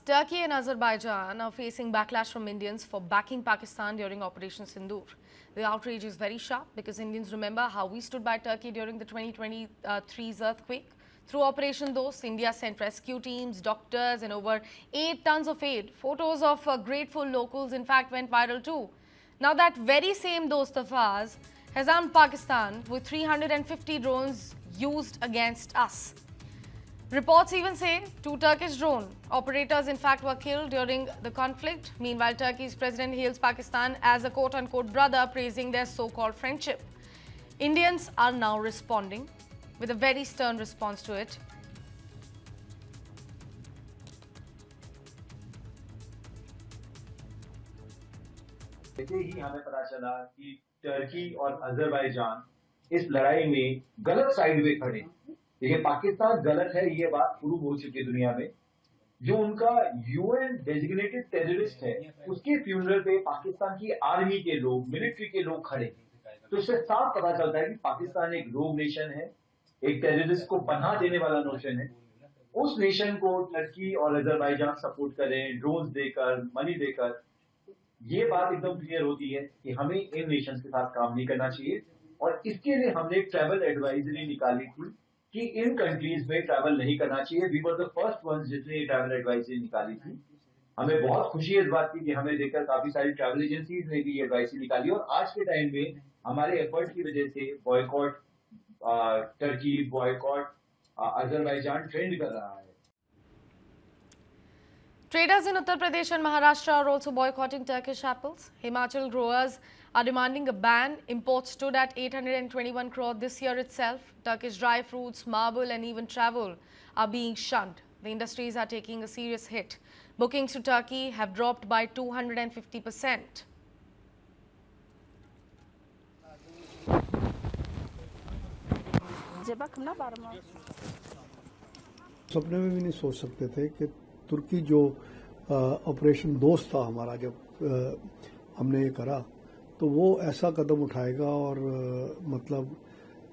Turkey and Azerbaijan are facing backlash from Indians for backing Pakistan during Operation Sindoor. The outrage is very sharp because Indians remember how we stood by Turkey during the 2023's earthquake. Through Operation Dost, India sent rescue teams, doctors and over 8 tons of aid. Photos of grateful locals in fact went viral too. Now that very same Dost of ours has armed Pakistan with 350 drones used against us. Reports even say 2 Turkish drone operators in fact were killed during the conflict. Meanwhile, Turkey's president hails Pakistan as a quote-unquote brother, praising their so-called friendship. Indians are now responding with a very stern response to it. ऐसे ही हमें पता चला कि Turkey और Azerbaijan इस लड़ाई में गलत साइड में खड़े। देखिए, पाकिस्तान गलत है, ये बात प्रूव हो चुकी है दुनिया में। जो उनका यूएन डेजिग्नेटेड टेररिस्ट है, उसके फ्यूनरल पे पाकिस्तान की आर्मी के लोग, मिलिट्री के लोग खड़े। तो इससे साफ पता चलता है कि पाकिस्तान एक रोग नेशन है, एक टेररिस्ट को पनाह देने वाला नेशन है। उस नेशन को टर्की और अजरबैजान सपोर्ट करें, ड्रोन्स देकर, मनी देकर, ये बात एकदम क्लियर होती है कि हमें इन नेशंस के साथ काम नहीं करना चाहिए। और इसके लिए हमने एक ट्रैवल एडवाइजरी निकाली थी कि इन कंट्रीज में ट्रैवल नहीं करना चाहिए। We were the first ones जिसने ये ट्रैवल एडवाइजरी निकाली थी। हमें बहुत खुशी है इस बात की कि हमें देखकर काफी सारी ट्रैवल एजेंसीज ने भी ये एडवाइजरी निकाली और आज के टाइम में हमारे एफर्ट की वजह से boycott Turkey, boycott Azerbaijan trend कर रहा है। Traders in Uttar Pradesh and Maharashtra are also boycotting Turkish apples. Himachal growers are demanding a ban. Imports stood at 821 crore this year itself. Turkish dry fruits, marble and even travel are being shunned. The industries are taking a serious hit. Bookings to Turkey have dropped by 250%. सपने में भी नहीं सोच सकते थे कि तुर्की जो operation दोस्त था हमारा, जब हमने ये करा तो वो ऐसा कदम उठाएगा और मतलब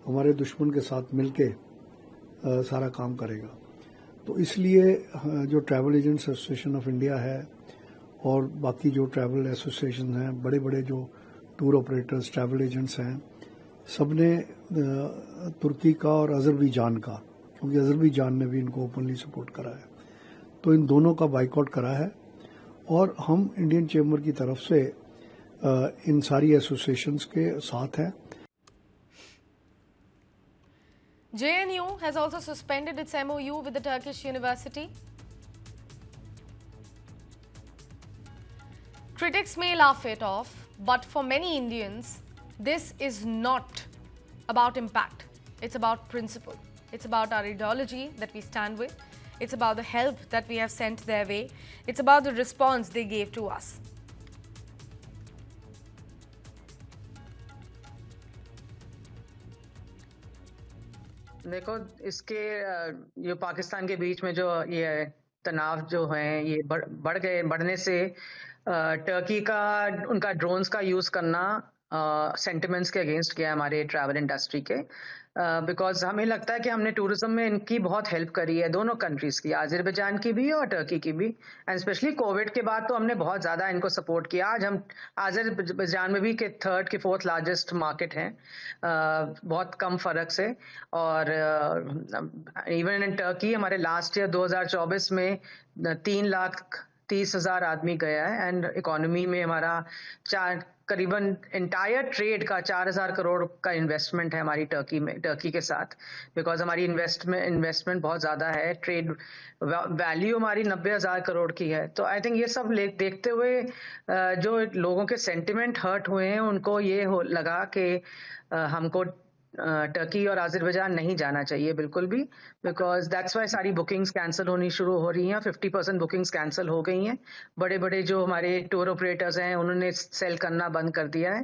हमारे दुश्मन के साथ मिलके सारा काम करेगा। तो इसलिए जो travel agents association of India है और बाकी जो ट्रैवल एसोसिएशन हैं, बड़े बड़े जो टूर ऑपरेटर्स, ट्रैवल एजेंट्स हैं, सबने तुर्की का और अजरबैजान का, क्योंकि अजरबैजान ने भी इनको ओपनली सपोर्ट करा है, तो इन दोनों का बाइकआउट करा है। और हम इंडियन चेंबर की तरफ से इन सारी एसोसिएशंस के साथ हैं। JNU has also suspended its MOU with the Turkish university. Critics may laugh it off, but for many Indians, this is not about impact. It's about principle. It's about our ideology that we stand with. It's about the help that we have sent their way. It's about the response they gave to us. देखो, इसके जो पाकिस्तान के बीच में जो ये तनाव जो है ये बढ़ने से टर्की का उनका ड्रोन्स का यूज करना सेंटिमेंट्स के अगेंस्ट किया हमारे ट्रैवल इंडस्ट्री के, बिकॉज हमें लगता है कि हमने टूरिज्म में इनकी बहुत हेल्प करी है, दोनों कंट्रीज की, अजरबैजान की भी और टर्की की भी। एंड स्पेशली कोविड के बाद तो हमने बहुत ज्यादा इनको सपोर्ट किया। आज हम अजरबैजान में भी के 3rd के 4th लार्जेस्ट मार्केट हैं, बहुत कम फर्क से। और इवन इन टर्की हमारे लास्ट ईयर 2024 में 3,30,000 आदमी गया है एंड इकोनॉमी में हमारा करीबन इंटायर ट्रेड का 4,000 करोड़ का इन्वेस्टमेंट है हमारी टर्की के साथ, बिकॉज हमारी इन्वेस्टमेंट बहुत ज्यादा है। ट्रेड वैल्यू हमारी 90,000 करोड़ की है। तो आई थिंक ये सब देखते हुए जो लोगों के सेंटिमेंट हर्ट हुए हैं, उनको ये लगा कि हमको टर्की और अजरबैजान नहीं जाना चाहिए बिल्कुल भी, बिकॉज दैट्स वाई सारी बुकिंग्स कैंसिल होनी शुरू हो रही हैं। 50% बुकिंग्स कैंसिल हो गई हैं। बड़े बड़े जो हमारे टूर ऑपरेटर्स हैं उन्होंने सेल करना बंद कर दिया है।